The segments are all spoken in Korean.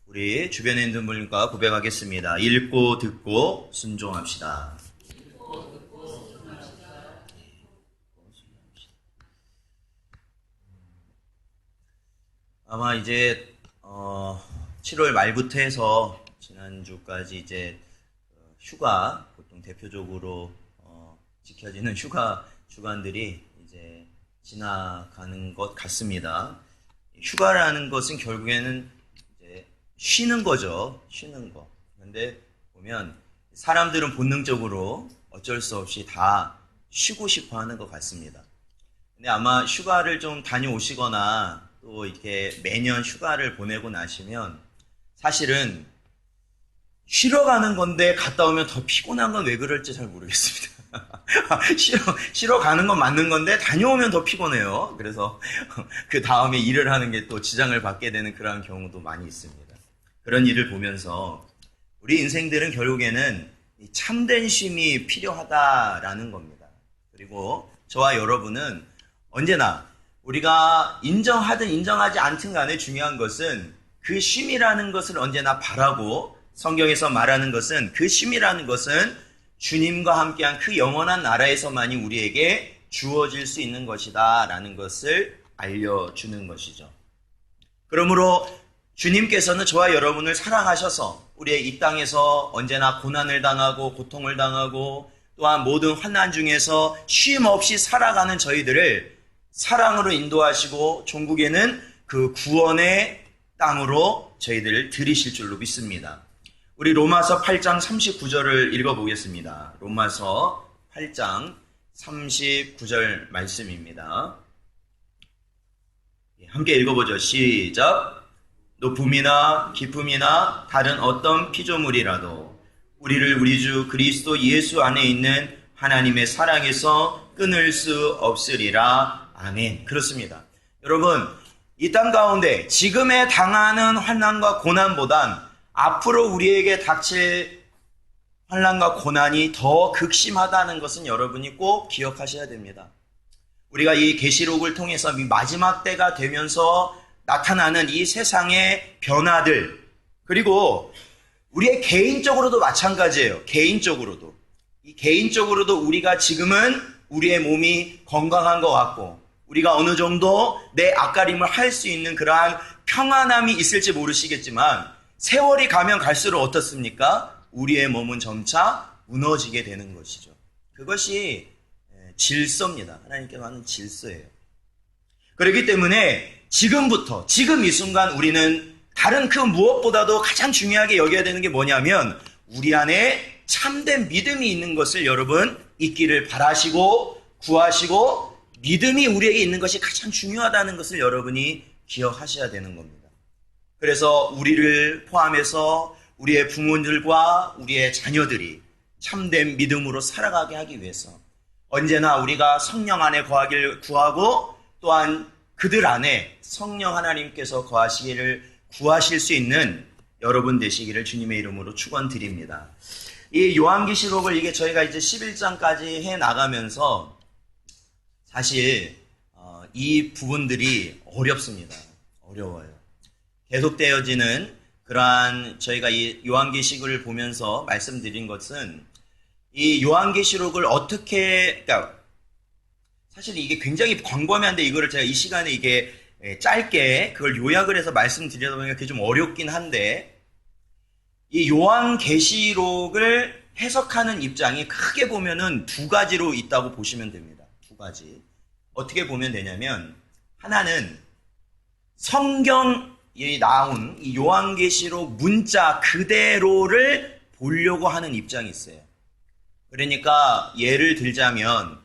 우리 주변에 있는 분과 고백하겠습니다. 읽고 듣고 순종합시다. 아마 이제 7월 말부터 해서 지난주까지 이제 휴가, 보통 대표적으로 지켜지는 휴가 주간들이 이제 지나가는 것 같습니다. 휴가라는 것은 결국에는 이제 쉬는 거죠. 쉬는 거. 그런데 보면 사람들은 본능적으로 어쩔 수 없이 다 쉬고 싶어 하는 것 같습니다. 근데 아마 휴가를 좀 다녀오시거나 또 이렇게 매년 휴가를 보내고 나시면 사실은 쉬러 가는 건데 갔다 오면 더 피곤한 건 왜 그럴지 잘 모르겠습니다. 쉬러 가는 건 맞는 건데 다녀오면 더 피곤해요. 그래서 그 다음에 일을 하는 게 또 지장을 받게 되는 그런 경우도 많이 있습니다. 그런 일을 보면서 우리 인생들은 결국에는 참된 쉼이 필요하다라는 겁니다. 그리고 저와 여러분은 언제나 우리가 인정하든 인정하지 않든 간에 중요한 것은 그 쉼이라는 것을 언제나 바라고, 성경에서 말하는 것은 그 쉼이라는 것은 주님과 함께한 그 영원한 나라에서만이 우리에게 주어질 수 있는 것이다 라는 것을 알려주는 것이죠. 그러므로 주님께서는 저와 여러분을 사랑하셔서 우리의 이 땅에서 언제나 고난을 당하고 고통을 당하고 또한 모든 환난 중에서 쉼 없이 살아가는 저희들을 사랑으로 인도하시고 종국에는 그 구원의 땅으로 저희들을 들이실 줄로 믿습니다. 우리 로마서 8장 39절을 읽어보겠습니다. 로마서 8장 39절 말씀입니다. 함께 읽어보죠. 시작. 높음이나 깊음이나 다른 어떤 피조물이라도 우리를 우리 주 그리스도 예수 안에 있는 하나님의 사랑에서 끊을 수 없으리라. 아멘. 그렇습니다. 여러분, 이 땅 가운데 지금에 당하는 환난과 고난보단 앞으로 우리에게 닥칠 환난과 고난이 더 극심하다는 것은 여러분이 꼭 기억하셔야 됩니다. 우리가 이 계시록을 통해서 마지막 때가 되면서 나타나는 이 세상의 변화들, 그리고 우리의 개인적으로도 마찬가지예요. 개인적으로도 우리가 지금은 우리의 몸이 건강한 것 같고 우리가 어느 정도 내 앞가림을 할 수 있는 그러한 평안함이 있을지 모르시겠지만 세월이 가면 갈수록 어떻습니까? 우리의 몸은 점차 무너지게 되는 것이죠. 그것이 질서입니다. 하나님께서 하는 질서예요. 그렇기 때문에 지금부터, 지금 이 순간 우리는 다른 그 무엇보다도 가장 중요하게 여겨야 되는 게 뭐냐면 우리 안에 참된 믿음이 있는 것을 여러분 있기를 바라시고 구하시고 믿음이 우리에게 있는 것이 가장 중요하다는 것을 여러분이 기억하셔야 되는 겁니다. 그래서 우리를 포함해서 우리의 부모들과 우리의 자녀들이 참된 믿음으로 살아가게 하기 위해서 언제나 우리가 성령 안에 거하기를 구하고 또한 그들 안에 성령 하나님께서 거하시기를 구하실 수 있는 여러분 되시기를 주님의 이름으로 축원드립니다. 이 요한계시록을 이게 저희가 이제 11장까지 해 나가면서 사실 이 부분들이 어렵습니다. 어려워요. 계속되어지는 그러한 저희가 이 요한계시록을 보면서 말씀드린 것은 이 요한계시록을 어떻게, 그러니까 사실 이게 굉장히 광범위한데 이거를 제가 이 시간에 이게 짧게 그걸 요약을 해서 말씀드리다 보니까 그게 좀 어렵긴 한데 이 요한계시록을 해석하는 입장이 크게 보면은 두 가지로 있다고 보시면 됩니다. 두 가지. 어떻게 보면 되냐면 하나는 성경에 나온 이 요한계시록 문자 그대로를 보려고 하는 입장이 있어요. 그러니까 예를 들자면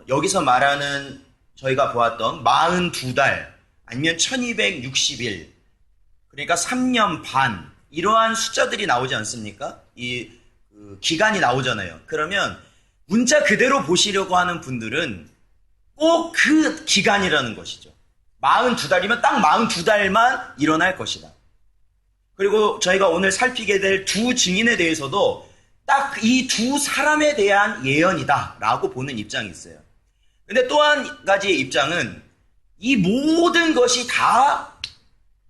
여기서 말하는 저희가 보았던 42달 아니면 1260일 그러니까 3년 반 이러한 숫자들이 나오지 않습니까? 이 기간이 나오잖아요. 그러면 문자 그대로 보시려고 하는 분들은 꼭 그 기간이라는 것이죠. 42달이면 딱 42달만 일어날 것이다. 그리고 저희가 오늘 살피게 될 두 증인에 대해서도 딱 이 두 사람에 대한 예언이다 라고 보는 입장이 있어요. 근데 또 한 가지의 입장은 이 모든 것이 다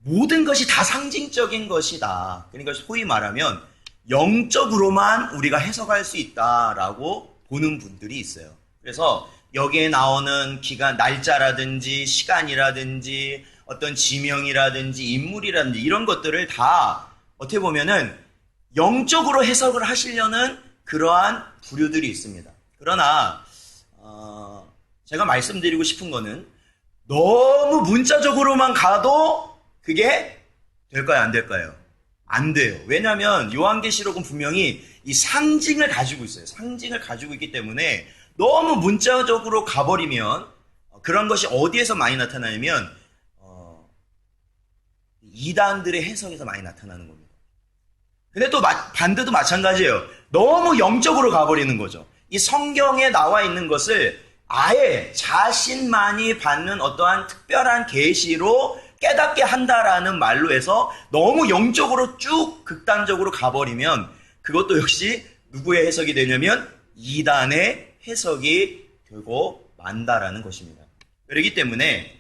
모든 것이 다 상징적인 것이다. 그러니까 소위 말하면 영적으로만 우리가 해석할 수 있다라고 보는 분들이 있어요. 그래서 여기에 나오는 기간, 날짜라든지 시간이라든지 어떤 지명이라든지 인물이라든지 이런 것들을 다 어떻게 보면은 영적으로 해석을 하시려는 그러한 부류들이 있습니다. 그러나 제가 말씀드리고 싶은 거는 너무 문자적으로만 가도 그게 될까요? 안 될까요? 안 돼요. 왜냐하면 요한계시록은 분명히 이 상징을 가지고 있어요. 상징을 가지고 있기 때문에 너무 문자적으로 가버리면 그런 것이 어디에서 많이 나타나냐면 이단들의 해석에서 많이 나타나는 겁니다. 근데 또 반대도 마찬가지예요. 너무 영적으로 가버리는 거죠. 이 성경에 나와 있는 것을 아예 자신만이 받는 어떠한 특별한 계시로 깨닫게 한다라는 말로 해서 너무 영적으로 쭉 극단적으로 가버리면 그것도 역시 누구의 해석이 되냐면 이단의 해석이 되고 만다라는 것입니다. 그렇기 때문에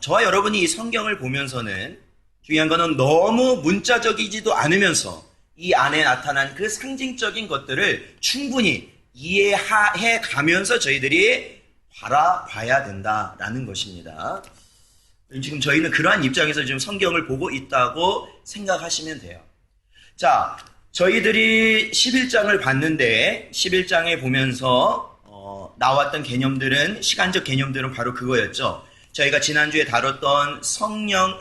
저와 여러분이 이 성경을 보면서는 중요한 거는 너무 문자적이지도 않으면서 이 안에 나타난 그 상징적인 것들을 충분히 이해해 가면서 저희들이 바라봐야 된다라는 것입니다. 지금 저희는 그러한 입장에서 지금 성경을 보고 있다고 생각하시면 돼요. 자, 저희들이 11장을 봤는데 11장에 보면서 나왔던 개념들은 시간적 개념들은 바로 그거였죠. 저희가 지난주에 다뤘던 성전,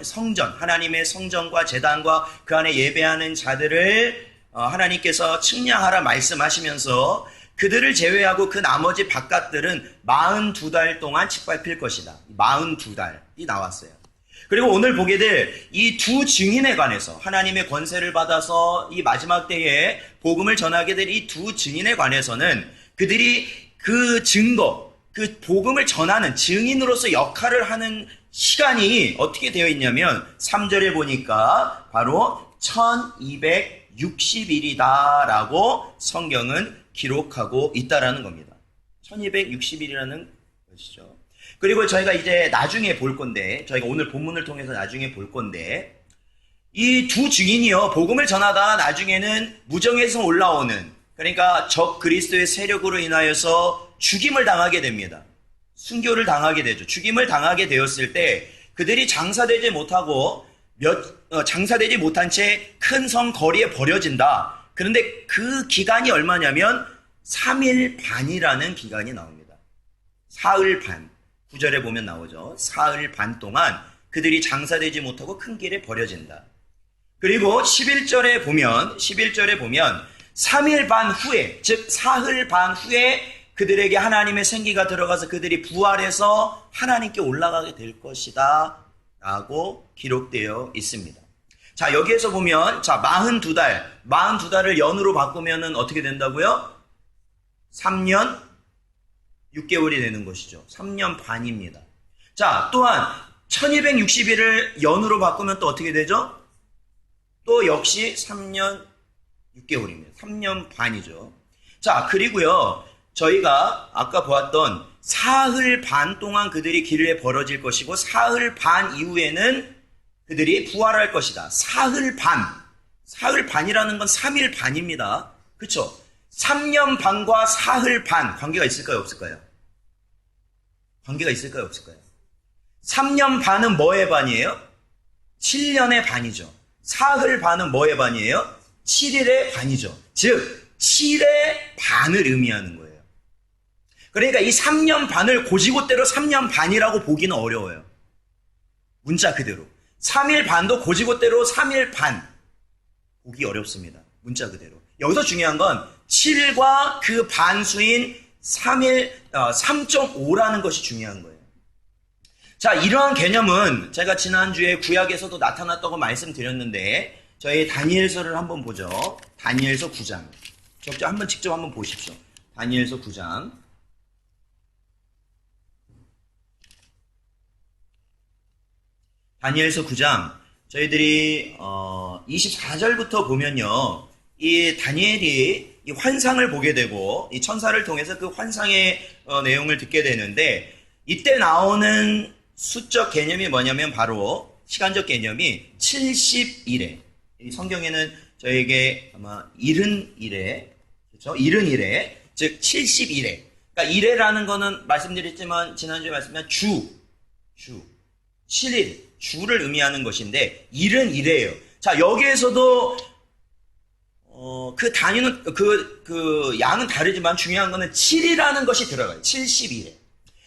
하나님의 성전과 제단과 그 안에 예배하는 자들을 하나님께서 측량하라 말씀하시면서 그들을 제외하고 그 나머지 바깥들은 42달 동안 짓밟힐 것이다. 42달이 나왔어요. 그리고 오늘 보게 될 이 두 증인에 관해서 하나님의 권세를 받아서 이 마지막 때에 복음을 전하게 될 이 두 증인에 관해서는 그들이 그 증거, 그 복음을 전하는 증인으로서 역할을 하는 시간이 어떻게 되어 있냐면 3절에 보니까 바로 1260일이다라고 성경은 기록하고 있다라는 겁니다. 1260일이라는 것이죠. 그리고 저희가 이제 나중에 볼 건데, 저희가 오늘 본문을 통해서 나중에 볼 건데, 이 두 증인이요, 복음을 전하다 나중에는 무정에서 올라오는, 그러니까 적 그리스도의 세력으로 인하여서 죽임을 당하게 됩니다. 순교를 당하게 되죠. 죽임을 당하게 되었을 때 그들이 장사되지 못하고 장사되지 못한 채 큰 성 거리에 버려진다. 그런데 그 기간이 얼마냐면 3일 반이라는 기간이 나옵니다. 사흘 반. 9절에 보면 나오죠. 사흘 반 동안 그들이 장사되지 못하고 큰 길에 버려진다. 그리고 11절에 보면 3일 반 후에, 즉 사흘 반 후에 그들에게 하나님의 생기가 들어가서 그들이 부활해서 하나님께 올라가게 될 것이다 라고 기록되어 있습니다. 자, 여기에서 보면, 자, 42달을 연으로 바꾸면은 어떻게 된다고요? 3년 6개월이 되는 것이죠. 3년 반입니다. 자, 또한 1260일을 연으로 바꾸면 또 어떻게 되죠? 또 역시 3년 6개월입니다. 3년 반이죠. 자, 그리고요, 저희가 아까 보았던 사흘 반 동안 그들이 길에 벌어질 것이고 사흘 반 이후에는 그들이 부활할 것이다. 사흘 반이라는 건 3일 반입니다. 그렇죠? 3년 반과 사흘 반 관계가 있을까요? 없을까요? 관계가 있을까요? 없을까요? 3년 반은 뭐의 반이에요? 7년의 반이죠. 사흘 반은 뭐의 반이에요? 7일의 반이죠. 즉 7의 반을 의미하는 거예요. 그러니까 이 3년 반을 고지고대로 3년 반이라고 보기는 어려워요. 문자 그대로. 3일 반도 고지고대로 3일 반 보기 어렵습니다. 문자 그대로. 여기서 중요한 건 7과 그 반수인 3.5라는 것이 중요한 거예요. 자, 이러한 개념은 제가 지난주에 구약에서도 나타났다고 말씀드렸는데 저희 다니엘서를 한번 보죠. 다니엘서 9장. 직접 한번 보십시오. 다니엘서 9장. 다니엘서 9장. 저희들이 24절부터 보면요. 이 다니엘이 이 환상을 보게 되고 이 천사를 통해서 그 환상의 내용을 듣게 되는데 이때 나오는 수적 개념이 뭐냐면 바로 시간적 개념이 70일에, 성경에는 저에게 아마 70일에, 그렇죠? 70일에, 즉 70일에. 그러니까 일회라는 거는 말씀드렸지만 지난주에 말씀드린 주 7일, 주를 의미하는 것인데 일은 일회예요. 자, 여기에서도 그 단위는 그 양은 다르지만 중요한 거는 7이라는 것이 들어가요. 70일에.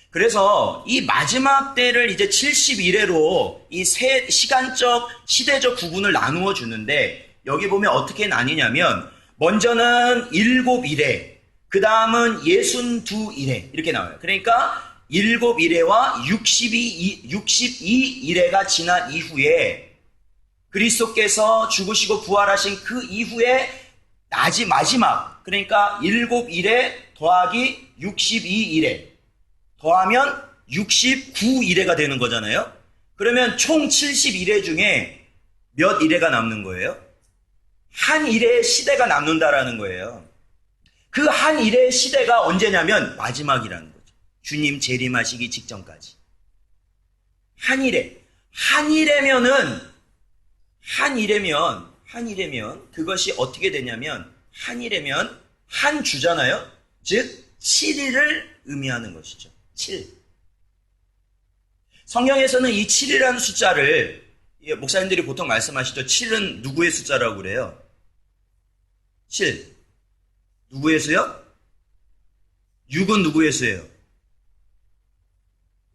그래서 이 마지막 때를 이제 71회로 이 세 시간적, 시대적 구분을 나누어 주는데 여기 보면 어떻게 나뉘냐면 먼저는 7일에, 그 다음은 62일에 이렇게 나와요. 그러니까 7일에와 62일에가 지난 이후에 그리스도께서 죽으시고 부활하신 그 이후에 마지막, 그러니까 7일에 더하기 62일에 더하면 69일에가 되는 거잖아요. 그러면 총 70일에 중에 몇 일회가 남는 거예요? 한 일회의 시대가 남는다라는 거예요. 그 한 일회의 시대가 언제냐면 마지막이라는 거죠. 주님 재림하시기 직전까지. 한 일회면 그것이 어떻게 되냐면 한 주잖아요. 즉 7일을 의미하는 것이죠. 7. 성경에서는 이 7이라는 숫자를 목사님들이 보통 말씀하시죠. 7은 누구의 숫자라고 그래요? 7. 누구의 수요? 6은 누구의 수예요?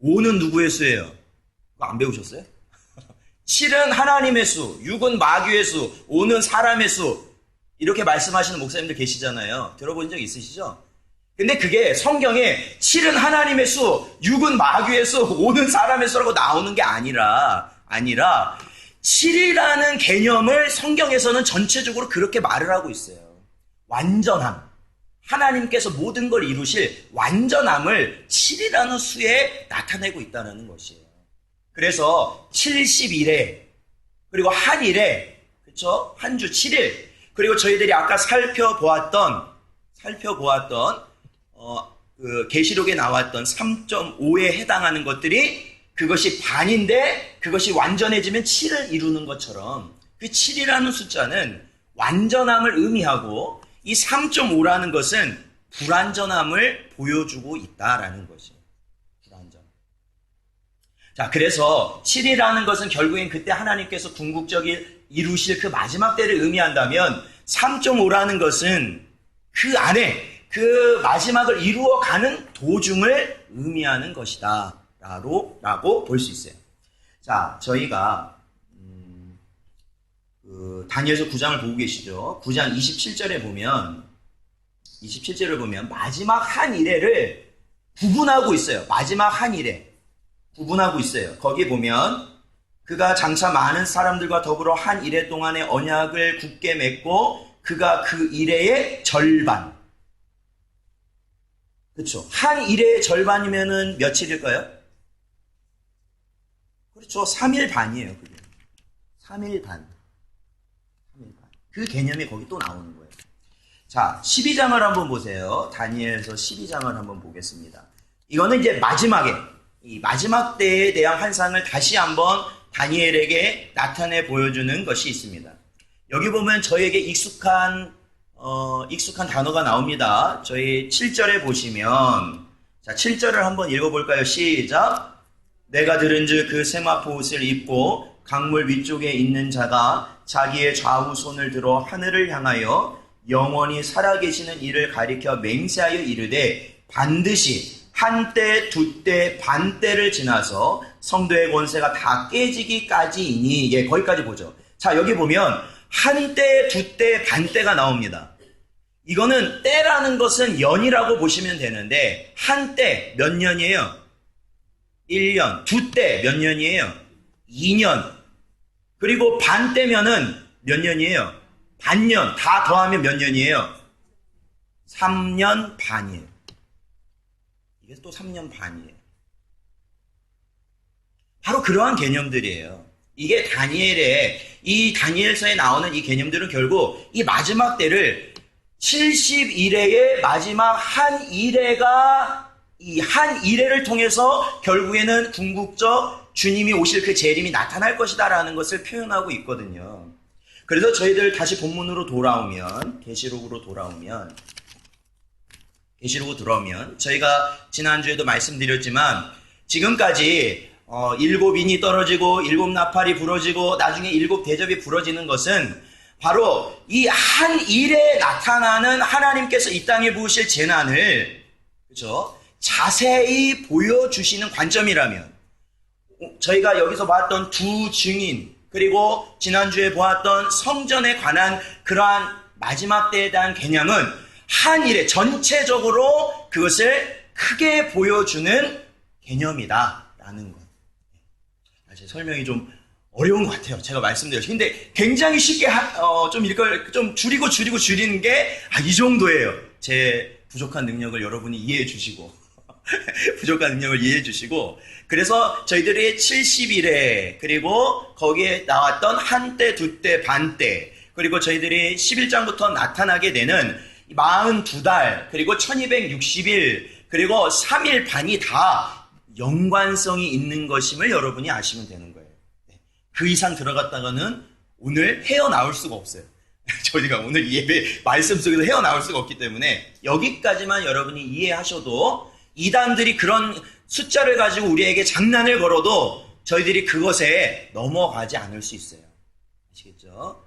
5는 누구의 수예요? 그거 안 배우셨어요? 7은 하나님의 수, 6은 마귀의 수, 5는 사람의 수. 이렇게 말씀하시는 목사님들 계시잖아요. 들어본 적 있으시죠? 근데 그게 성경에 7은 하나님의 수, 6은 마귀의 수, 5는 사람의 수라고 나오는 게 아니라 7이라는 개념을 성경에서는 전체적으로 그렇게 말을 하고 있어요. 완전함. 하나님께서 모든 걸 이루실 완전함을 7이라는 수에 나타내고 있다는 것이에요. 그래서 70일에, 그리고 한 일에, 그렇죠? 한 주 7일, 그리고 저희들이 아까 살펴보았던 그 계시록에 나왔던 3.5에 해당하는 것들이 그것이 반인데 그것이 완전해지면 7을 이루는 것처럼 그 7이라는 숫자는 완전함을 의미하고 이 3.5라는 것은 불완전함을 보여주고 있다라는 것이에요. 불완전. 자, 그래서 7이라는 것은 결국엔 그때 하나님께서 궁극적인 이루실 그 마지막 때를 의미한다면 3.5라는 것은 그 안에 그 마지막을 이루어가는 도중을 의미하는 것이다 라고 볼 수 있어요. 자, 저희가 다니엘서 9장을 보고 계시죠. 9장 27절에 보면 마지막 한 일회를 구분하고 있어요. 마지막 한 일회 구분하고 있어요. 거기 보면 그가 장차 많은 사람들과 더불어 한 일회 동안의 언약을 굳게 맺고 그가 그 일회의 절반, 그렇죠. 한 일회의 절반이면은 며칠일까요? 그렇죠. 3일 반이에요. 그게 3일 반. 그 개념이 거기 또 나오는 거예요. 자, 12장을 한번 보세요. 다니엘서 12장을 한번 보겠습니다. 이거는 이제 이 마지막 때에 대한 환상을 다시 한번 다니엘에게 나타내 보여주는 것이 있습니다. 여기 보면 저에게 익숙한 단어가 나옵니다. 저희 7절에 보시면, 자, 7절을 한번 읽어볼까요? 시작. 내가 들은즉 그 세마포 옷을 입고 강물 위쪽에 있는 자가 자기의 좌우 손을 들어 하늘을 향하여 영원히 살아계시는 이를 가리켜 맹세하여 이르되 반드시 한때, 두때, 반때를 지나서 성도의 권세가 다 깨지기까지이니, 예, 거기까지 보죠. 자, 여기 보면 한때, 두때, 반때가 나옵니다. 이거는 때라는 것은 연이라고 보시면 되는데 한때 몇 년이에요? 1년. 두때 몇 년이에요? 2년. 그리고 반때면은 몇 년이에요? 반년. 다 더하면 몇 년이에요? 3년 반이에요. 이게 또 3년 반이에요. 바로 그러한 개념들이에요. 이게 이 다니엘서에 나오는 이 개념들은 결국 이 마지막 때를 70일회의 마지막 한 일회가 이 한 이래를 통해서 결국에는 궁극적 주님이 오실 그 재림이 나타날 것이다라는 것을 표현하고 있거든요. 그래서 저희들 다시 본문으로 돌아오면, 계시록으로 돌아오면 저희가 지난주에도 말씀드렸지만 지금까지 7인이 떨어지고 7나팔이 부러지고 나중에 7대접이 부러지는 것은 바로 이 한 일에 나타나는 하나님께서 이 땅에 부으실 재난을, 그렇죠? 자세히 보여주시는 관점이라면, 저희가 여기서 봤던 두 증인, 그리고 지난주에 보았던 성전에 관한 그러한 마지막 때에 대한 개념은 한 일에 전체적으로 그것을 크게 보여주는 개념이다라는 것. 제 설명이 좀 어려운 것 같아요. 제가 말씀드렸죠. 근데 굉장히 쉽게 좀 이걸 좀 줄이는 게 이 정도예요. 제 부족한 능력을 여러분이 이해해 주시고 그래서 저희들이 70일에, 그리고 거기에 나왔던 한때, 두때, 반때, 그리고 저희들이 11장부터 나타나게 되는 42달, 그리고 1260일, 그리고 3일 반이 다 연관성이 있는 것임을 여러분이 아시면 되는 거예요. 그 이상 들어갔다가는 오늘 헤어나올 수가 없어요. 저희가 오늘 이 예배 말씀 속에서 헤어나올 수가 없기 때문에 여기까지만 여러분이 이해하셔도, 이단들이 그런 숫자를 가지고 우리에게 장난을 걸어도 저희들이 그것에 넘어가지 않을 수 있어요. 아시겠죠?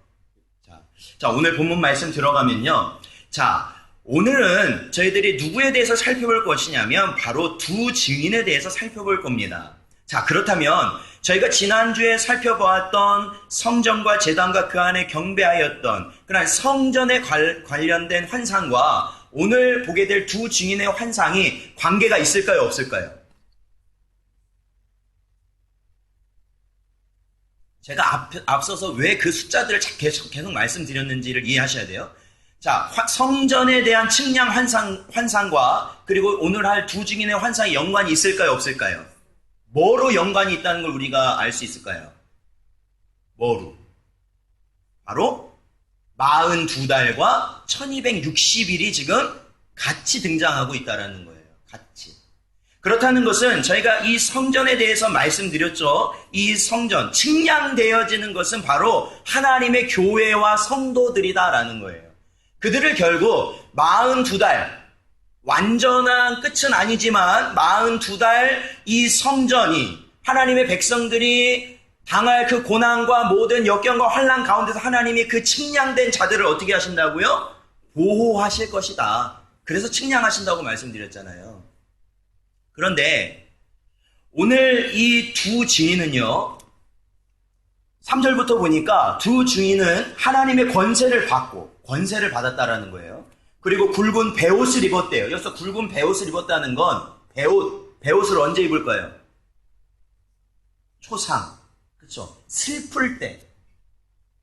자, 오늘 본문 말씀 들어가면요. 자, 오늘은 저희들이 누구에 대해서 살펴볼 것이냐면 바로 두 증인에 대해서 살펴볼 겁니다. 자, 그렇다면 저희가 지난주에 살펴보았던 성전과 제단과 그 안에 경배하였던 그런 성전에 관련된 환상과 오늘 보게 될 두 증인의 환상이 관계가 있을까요, 없을까요? 제가 앞서서 왜 그 숫자들을 계속 말씀드렸는지를 이해하셔야 돼요. 자, 성전에 대한 측량 환상과 그리고 오늘 할 두 증인의 환상이 연관이 있을까요, 없을까요? 뭐로 연관이 있다는 걸 우리가 알 수 있을까요? 뭐로? 바로 42달과 1260일이 지금 같이 등장하고 있다는 거예요. 같이. 그렇다는 것은 저희가 이 성전에 대해서 말씀드렸죠. 이 성전, 측량되어지는 것은 바로 하나님의 교회와 성도들이다라는 거예요. 그들을 결국 42달, 완전한 끝은 아니지만 42달 이 성전이, 하나님의 백성들이 당할 그 고난과 모든 역경과 환난 가운데서 하나님이 그 측량된 자들을 어떻게 하신다고요? 보호하실 것이다. 그래서 측량하신다고 말씀드렸잖아요. 그런데 오늘 이 두 증인은요, 3절부터 보니까 두 증인은 하나님의 권세를 받았다라는 거예요. 그리고 굵은 베옷을 입었대요. 여기서 굵은 베옷을 입었다는 건 베옷을 언제 입을까요? 초상. 그렇죠. 슬플 때.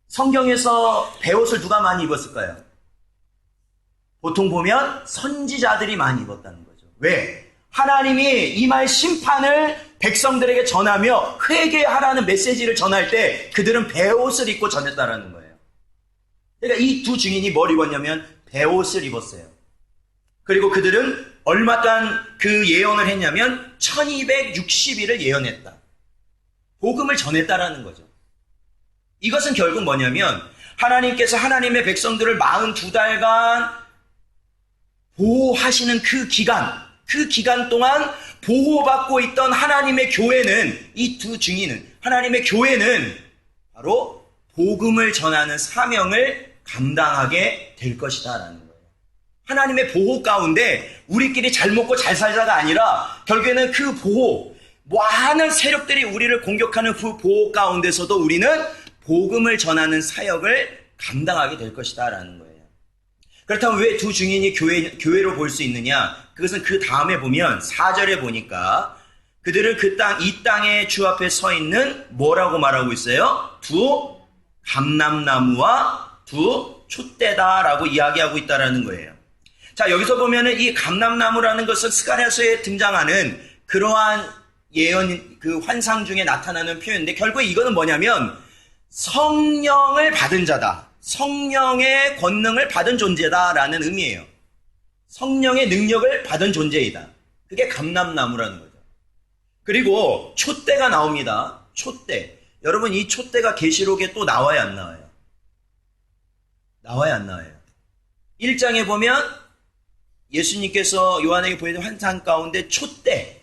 성경에서 베옷을 누가 많이 입었을까요? 보통 보면 선지자들이 많이 입었다는 거죠. 왜? 하나님이 임할 심판을 백성들에게 전하며 회개하라는 메시지를 전할 때 그들은 베옷을 입고 전했다라는 거예요. 그러니까 이 두 증인이 뭘 입었냐면 베옷을 입었어요. 그리고 그들은 얼마간 그 예언을 했냐면 1260일을 예언했다. 복음을 전했다라는 거죠. 이것은 결국 뭐냐면 하나님께서 하나님의 백성들을 42달간 보호하시는 그 기간 동안 보호받고 있던 하나님의 교회는, 이 두 증인은, 하나님의 교회는 바로 복음을 전하는 사명을 감당하게 될 것이다 라는 거예요. 하나님의 보호 가운데 우리끼리 잘 먹고 잘 살자가 아니라 결국에는 그 보호, 많은 세력들이 우리를 공격하는 그 보호 가운데서도 우리는 복음을 전하는 사역을 감당하게 될 것이다 라는 거예요. 그렇다면 왜 두 증인이 교회로 볼 수 있느냐? 그것은 그 다음에 보면 4절에 보니까 그들은 이 땅의 주 앞에 서 있는 뭐라고 말하고 있어요? 두 감람나무와 두 촛대다라고 이야기하고 있다라는 거예요. 자, 여기서 보면은 이 감람나무라는 것은 스가랴서에 등장하는 그러한 예언, 그 환상 중에 나타나는 표현인데 결국에 이거는 뭐냐면 성령을 받은 자다. 성령의 권능을 받은 존재다라는 의미예요. 성령의 능력을 받은 존재이다. 그게 감람나무라는 거죠. 그리고 촛대가 나옵니다. 촛대. 여러분, 이 촛대가 계시록에 또 나와요, 안 나와요? 나와요, 안 나와요? 1장에 보면 예수님께서 요한에게 보여준 환상 가운데 촛대,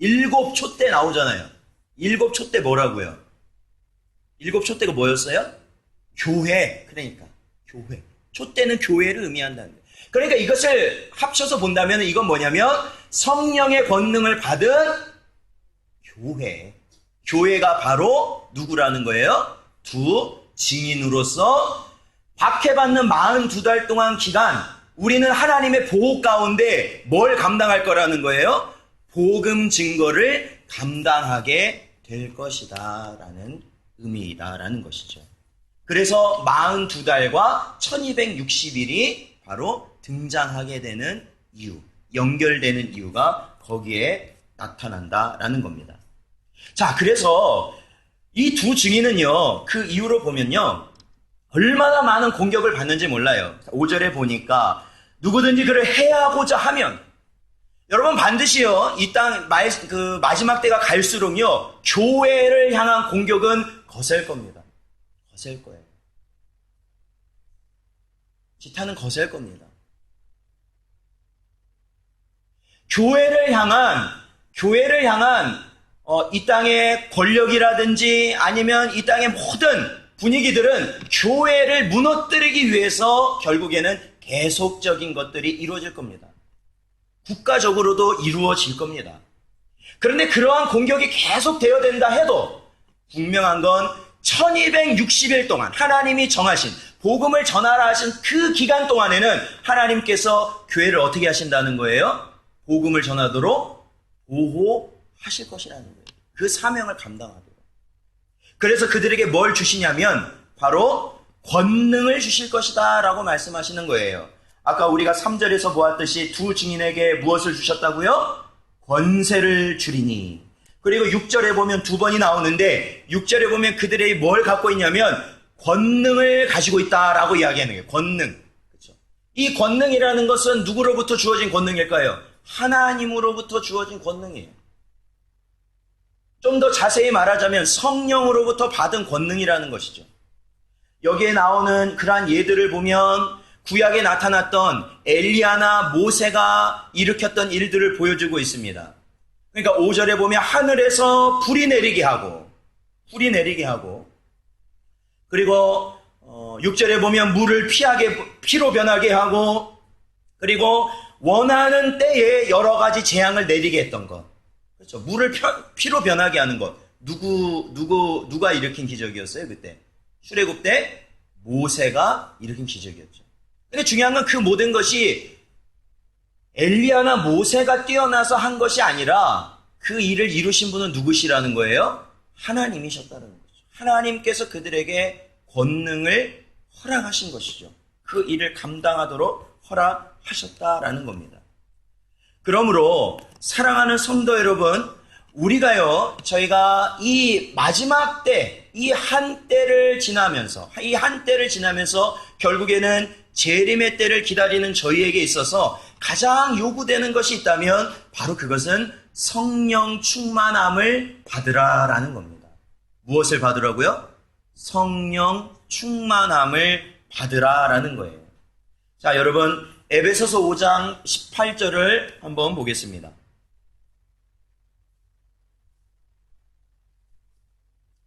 7 촛대 나오잖아요. 7 촛대 뭐라고요? 7 촛대가 뭐였어요? 교회. 그러니까 교회. 촛대는 교회를 의미한다는 거예요. 그러니까 이것을 합쳐서 본다면 이건 뭐냐면 성령의 권능을 받은 교회. 교회가 바로 누구라는 거예요? 두 증인으로서 박해받는 42달 동안 기간 우리는 하나님의 보호 가운데 뭘 감당할 거라는 거예요? 복음 증거를 감당하게 될 것이다 라는 의미이다라는 것이죠. 그래서 42달과 1260일이 바로 등장하게 되는 이유, 연결되는 이유가 거기에 나타난다라는 겁니다. 자, 그래서 이 두 증인은요, 그 이유로 보면요, 얼마나 많은 공격을 받는지 몰라요. 5절에 보니까 누구든지 그를 해하고자 하면, 여러분 반드시요, 이 땅 마지막 때가 갈수록요, 교회를 향한 공격은 거셀 겁니다. 거셀 거예요. 지탄은 거셀 겁니다. 교회를 향한 이 땅의 권력이라든지 아니면 이 땅의 모든 분위기들은 교회를 무너뜨리기 위해서 결국에는 계속적인 것들이 이루어질 겁니다. 국가적으로도 이루어질 겁니다. 그런데 그러한 공격이 계속 되어야 된다 해도 분명한 건 1260일 동안 하나님이 정하신 복음을 전하라 하신 그 기간 동안에는 하나님께서 교회를 어떻게 하신다는 거예요? 복음을 전하도록 보호하실 것이라는 거예요. 그 사명을 감당하도록. 그래서 그들에게 뭘 주시냐면 바로 권능을 주실 것이다 라고 말씀하시는 거예요. 아까 우리가 3절에서 보았듯이 두 증인에게 무엇을 주셨다고요? 권세를 주리니. 그리고 6절에 보면 두 번이 나오는데 6절에 보면 그들이 뭘 갖고 있냐면 권능을 가지고 있다라고 이야기하는 거예요. 권능. 그렇죠? 이 권능이라는 것은 누구로부터 주어진 권능일까요? 하나님으로부터 주어진 권능이에요. 좀 더 자세히 말하자면 성령으로부터 받은 권능이라는 것이죠. 여기에 나오는 그러한 예들을 보면 구약에 나타났던 엘리야나 모세가 일으켰던 일들을 보여주고 있습니다. 그러니까 5절에 보면 하늘에서 불이 내리게 하고 그리고 6절에 보면 물을 피로 변하게 하고 그리고 원하는 때에 여러 가지 재앙을 내리게 했던 것. 그렇죠. 물을 피로 변하게 하는 것. 누가 일으킨 기적이었어요, 그때? 출애굽 때 모세가 일으킨 기적이었죠. 근데 중요한 건 그 모든 것이 엘리야나 모세가 뛰어나서 한 것이 아니라 그 일을 이루신 분은 누구시라는 거예요? 하나님이셨다는 거죠. 하나님께서 그들에게 권능을 허락하신 것이죠. 그 일을 감당하도록 허락하셨다라는 겁니다. 그러므로 사랑하는 성도 여러분, 저희가 이 마지막 때, 이 한때를 지나면서 결국에는 재림의 때를 기다리는 저희에게 있어서 가장 요구되는 것이 있다면 바로 그것은 성령 충만함을 받으라라는 겁니다. 무엇을 받으라고요? 성령 충만함을 받으라라는 거예요. 자, 여러분, 에베소서 5장 18절을 한번 보겠습니다.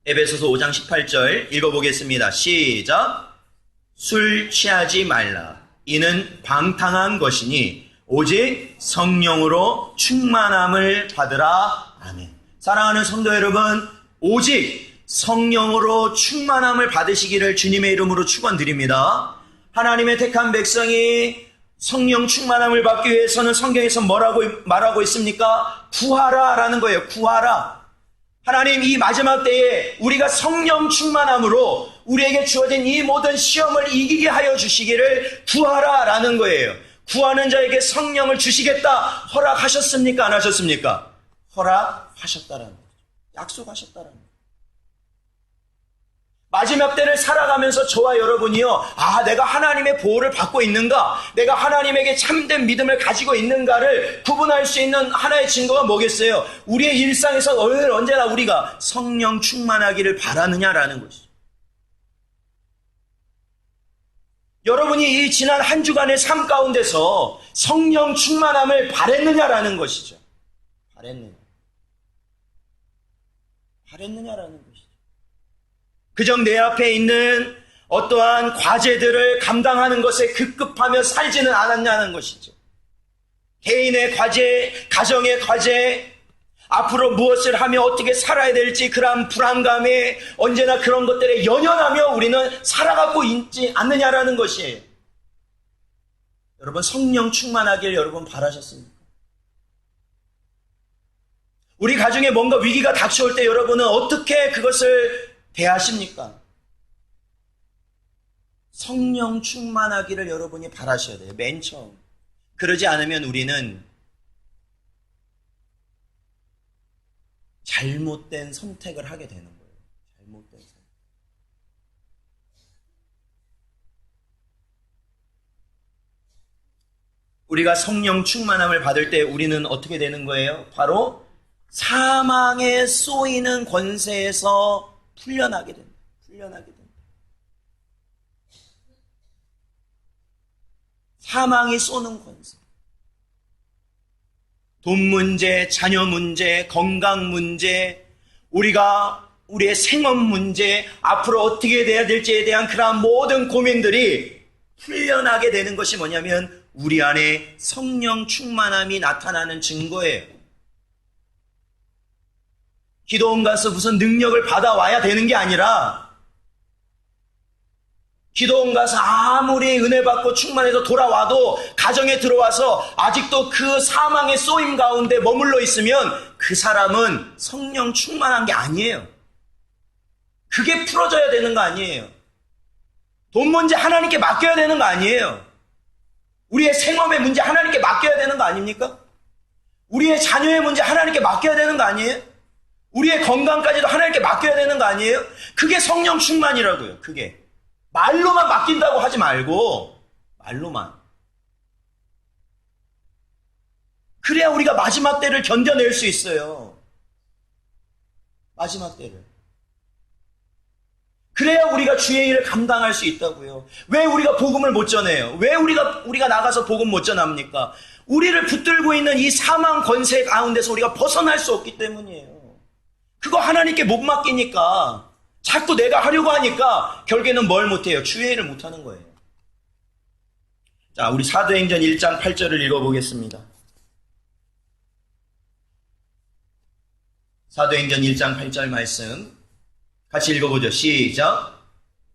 에베소서 5장 18절 읽어보겠습니다. 시작. 술 취하지 말라. 이는 방탕한 것이니 오직 성령으로 충만함을 받으라. 아멘. 사랑하는 성도 여러분, 오직 성령으로 충만함을 받으시기를 주님의 이름으로 축원드립니다. 하나님의 택한 백성이 성령 충만함을 받기 위해서는 성경에서 뭐라고 말하고 있습니까? 구하라라는 거예요. 구하라. 하나님, 이 마지막 때에 우리가 성령 충만함으로 우리에게 주어진 이 모든 시험을 이기게 하여 주시기를 구하라라는 거예요. 구하는 자에게 성령을 주시겠다 허락하셨습니까? 안 하셨습니까? 허락하셨다라는 거죠. 약속하셨다라는 거죠. 마지막 때를 살아가면서 저와 여러분이요, 아, 내가 하나님의 보호를 받고 있는가, 내가 하나님에게 참된 믿음을 가지고 있는가를 구분할 수 있는 하나의 증거가 뭐겠어요? 우리의 일상에서 언제나 우리가 성령 충만하기를 바라느냐라는 것이죠. 여러분이 이 지난 한 주간의 삶 가운데서 성령 충만함을 바랬느냐라는 것이죠. 바랬느냐라는 것이죠. 그저 내 앞에 있는 어떠한 과제들을 감당하는 것에 급급하며 살지는 않았냐는 것이죠. 개인의 과제, 가정의 과제, 앞으로 무엇을 하며 어떻게 살아야 될지 그러한 불안감에 언제나 그런 것들에 연연하며 우리는 살아가고 있지 않느냐라는 것이에요. 여러분, 성령 충만하길 여러분 바라셨습니까? 우리 가정에 뭔가 위기가 닥쳐올 때 여러분은 어떻게 그것을 대하십니까? 성령 충만하기를 여러분이 바라셔야 돼요. 맨 처음. 그러지 않으면 우리는 잘못된 선택을 하게 되는 거예요. 잘못된 선택. 우리가 성령 충만함을 받을 때 우리는 어떻게 되는 거예요? 바로 사망에 쏘이는 권세에서 풀려나게 됩니다. 사망이 쏘는 권세. 돈 문제, 자녀 문제, 건강 문제, 우리의 생업 문제, 앞으로 어떻게 돼야 될지에 대한 그러한 모든 고민들이 풀려나게 되는 것이 뭐냐면 우리 안에 성령 충만함이 나타나는 증거예요. 기도원 가서 무슨 능력을 받아와야 되는 게 아니라 기도원 가서 아무리 은혜 받고 충만해서 돌아와도 가정에 들어와서 아직도 그 사망의 쏘임 가운데 머물러 있으면 그 사람은 성령 충만한 게 아니에요. 그게 풀어져야 되는 거 아니에요. 돈 문제 하나님께 맡겨야 되는 거 아니에요. 우리의 생업의 문제 하나님께 맡겨야 되는 거 아닙니까? 우리의 자녀의 문제 하나님께 맡겨야 되는 거 아니에요? 우리의 건강까지도 하나님께 맡겨야 되는 거 아니에요? 그게 성령 충만이라고요. 그게. 말로만 맡긴다고 하지 말고 말로만. 그래야 우리가 마지막 때를 견뎌낼 수 있어요. 마지막 때를. 그래야 우리가 주의 일을 감당할 수 있다고요. 왜 우리가 복음을 못 전해요? 왜 우리가 나가서 복음 못 전합니까? 우리를 붙들고 있는 이 사망 권세 가운데서 우리가 벗어날 수 없기 때문이에요. 그거 하나님께 못 맡기니까 자꾸 내가 하려고 하니까 결국에는 뭘 못해요? 주의 일을 못하는 거예요. 자, 우리 사도행전 1장 8절을 읽어보겠습니다. 사도행전 1장 8절 말씀 같이 읽어보죠. 시작.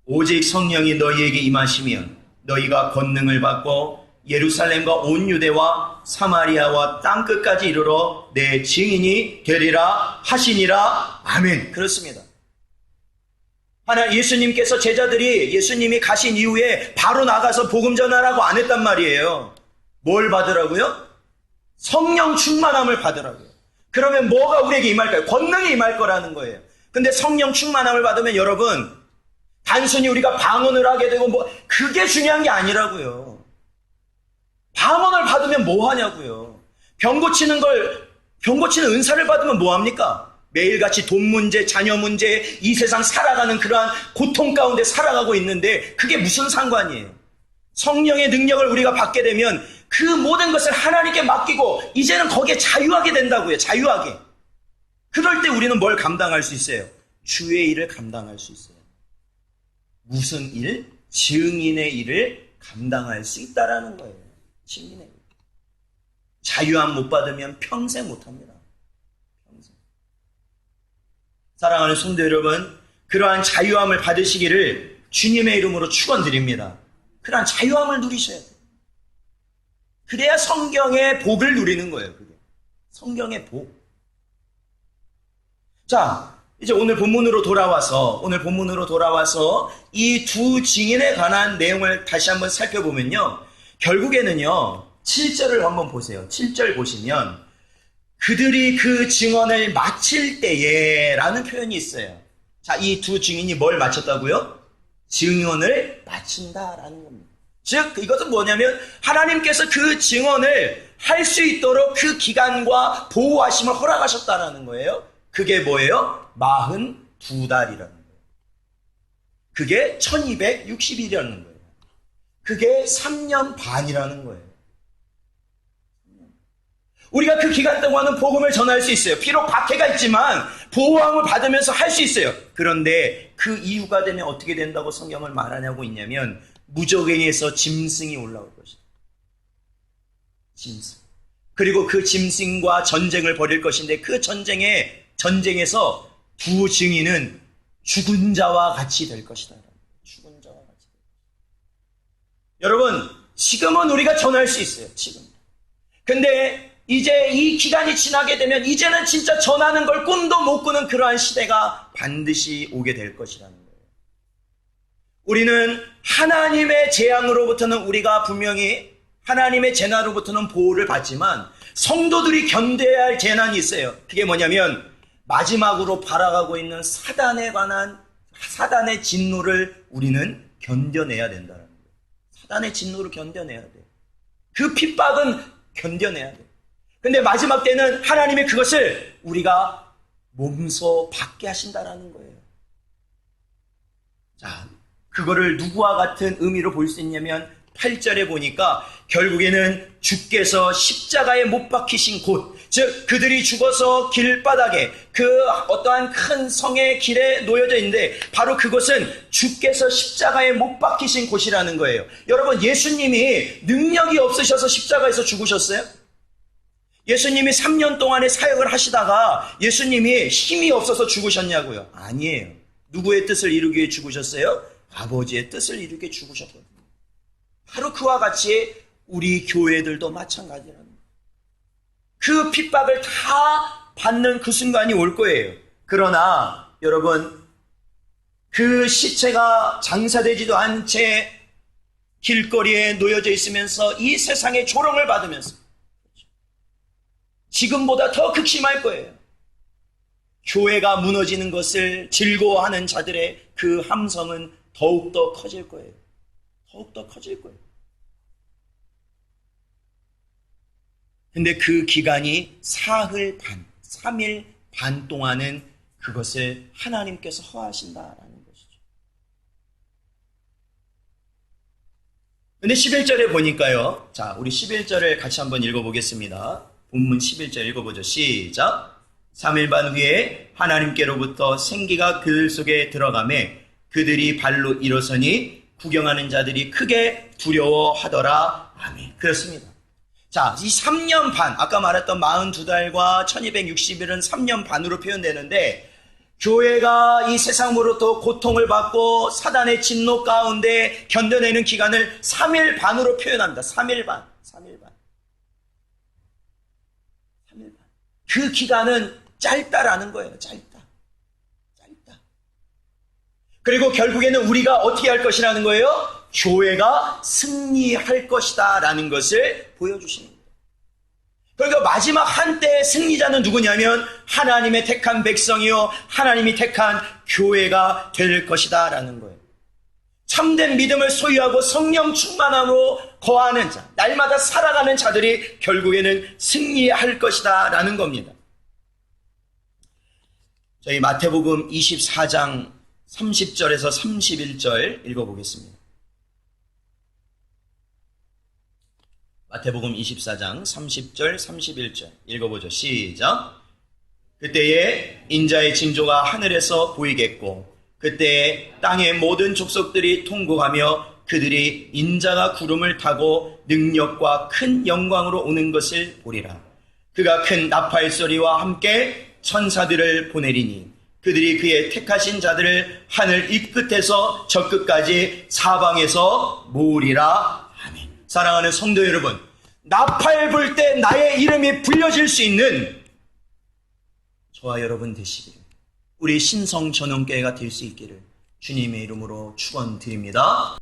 오직 성령이 너희에게 임하시면 너희가 권능을 받고 예루살렘과 온 유대와 사마리아와 땅끝까지 이르러 내 증인이 되리라 하시니라. 아멘. 그렇습니다. 예수님께서 제자들이 예수님이 가신 이후에 바로 나가서 복음 전하라고 안 했단 말이에요. 뭘 받으라고요? 성령 충만함을 받으라고요. 그러면 뭐가 우리에게 임할까요? 권능이 임할 거라는 거예요. 근데 성령 충만함을 받으면 여러분, 단순히 우리가 방언을 하게 되고 그게 중요한 게 아니라고요. 방언을 받으면 뭐 하냐고요. 병 고치는 은사를 받으면 뭐 합니까? 매일같이 돈 문제, 자녀 문제, 이 세상 살아가는 그러한 고통 가운데 살아가고 있는데 그게 무슨 상관이에요? 성령의 능력을 우리가 받게 되면 그 모든 것을 하나님께 맡기고 이제는 거기에 자유하게 된다고요. 자유하게. 그럴 때 우리는 뭘 감당할 수 있어요? 주의 일을 감당할 수 있어요. 무슨 일? 증인의 일을 감당할 수 있다라는 거예요. 증인의 일. 자유함 못 받으면 평생 못합니다. 평생. 사랑하는 성도 여러분, 그러한 자유함을 받으시기를 주님의 이름으로 축원드립니다. 그러한 자유함을 누리셔야 돼요. 그래야 성경의 복을 누리는 거예요. 그게. 성경의 복. 자, 이제 오늘 본문으로 돌아와서 이 두 증인에 관한 내용을 다시 한번 살펴보면요. 결국에는요, 7절을 한번 보세요. 7절 보시면 그들이 그 증언을 마칠 때에 라는 표현이 있어요. 자, 이 두 증인이 뭘 마쳤다고요? 증언을 마친다라는 겁니다. 즉, 이것은 뭐냐면 하나님께서 그 증언을 할 수 있도록 그 기간과 보호하심을 허락하셨다라는 거예요. 그게 뭐예요? 42달이라는 거예요. 그게 1260일이라는 거예요. 그게 3년 반이라는 거예요. 우리가 그 기간 동안은 복음을 전할 수 있어요. 비록 박해가 있지만 보호함을 받으면서 할 수 있어요. 그런데 그 이유가 되면 어떻게 된다고 성경을 말하냐고 있냐면 무적행에서 짐승이 올라올 것이다. 짐승. 그리고 그 짐승과 전쟁을 벌일 것인데 그 전쟁에서 두 증인은 죽은 자와 같이 될 것이다. 죽은 자와 같이. 여러분, 지금은 우리가 전할 수 있어요. 지금. 근데 이제 이 기간이 지나게 되면 이제는 진짜 전하는 걸 꿈도 못 꾸는 그러한 시대가 반드시 오게 될 것이라는 거예요. 우리는 하나님의 재앙으로부터는 우리가 분명히 하나님의 재난으로부터는 보호를 받지만 성도들이 견뎌야 할 재난이 있어요. 그게 뭐냐면 마지막으로 발아가고 있는 사단에 관한 사단의 진노를 우리는 견뎌내야 된다는 거예요. 사단의 진노를 견뎌내야 돼요. 그 핍박은 견뎌내야 돼요. 근데 마지막 때는 하나님이 그것을 우리가 몸소 받게 하신다라는 거예요. 자, 그거를 누구와 같은 의미로 볼 수 있냐면 8절에 보니까 결국에는 주께서 십자가에 못 박히신 곳, 즉 그들이 죽어서 길바닥에 그 어떠한 큰 성의 길에 놓여져 있는데 바로 그것은 주께서 십자가에 못 박히신 곳이라는 거예요. 여러분, 예수님이 능력이 없으셔서 십자가에서 죽으셨어요? 예수님이 3년 동안의 사역을 하시다가 예수님이 힘이 없어서 죽으셨냐고요? 아니에요. 누구의 뜻을 이루기 위해 죽으셨어요? 아버지의 뜻을 이루기 위해 죽으셨거든요. 바로 그와 같이 우리 교회들도 마찬가지라는 거예요. 그 핍박을 다 받는 그 순간이 올 거예요. 그러나 여러분, 그 시체가 장사되지도 않은 채 길거리에 놓여져 있으면서 이 세상의 조롱을 받으면서 지금보다 더 극심할 거예요. 교회가 무너지는 것을 즐거워하는 자들의 그 함성은 더욱더 커질 거예요. 더욱더 커질 거예요. 근데 그 기간이 사흘 반, 3일 반 동안은 그것을 하나님께서 허하신다라는 것이죠. 근데 11절에 보니까요. 자, 우리 11절을 같이 한번 읽어보겠습니다. 본문 11절 읽어보죠. 시작. 3일 반 후에 하나님께로부터 생기가 그들 속에 들어가매 그들이 발로 일어서니 구경하는 자들이 크게 두려워하더라. 아멘. 그렇습니다. 자, 이 3년 반, 아까 말했던 42달과 1260일은 3년 반으로 표현되는데 교회가 이 세상으로부터 고통을 받고 사단의 진노 가운데 견뎌내는 기간을 3일 반으로 표현합니다. 3일 반. 3일 반. 3일 반. 그 기간은 짧다라는 거예요. 짧다. 그리고 결국에는 우리가 어떻게 할 것이라는 거예요? 교회가 승리할 것이다 라는 것을 보여주시는 거예요. 그러니까 마지막 한때 승리자는 누구냐면 하나님의 택한 백성이요 하나님이 택한 교회가 될 것이다 라는 거예요. 참된 믿음을 소유하고 성령 충만함으로 거하는 자, 날마다 살아가는 자들이 결국에는 승리할 것이다 라는 겁니다. 저희 마태복음 24장 30절에서 31절 읽어보겠습니다. 마태복음 24장 30절 31절 읽어보죠. 시작. 그때에 인자의 징조가 하늘에서 보이겠고 그때에 땅의 모든 족속들이 통곡하며 그들이 인자가 구름을 타고 능력과 큰 영광으로 오는 것을 보리라. 그가 큰 나팔 소리와 함께 천사들을 보내리니 그들이 그의 택하신 자들을 하늘 이 끝에서 저 끝까지 사방에서 모으리라. 아멘. 사랑하는 성도 여러분, 나팔 불 때 나의 이름이 불려질 수 있는 저와 여러분 되시기를, 우리 신성전원교회가 될 수 있기를 주님의 이름으로 축원드립니다.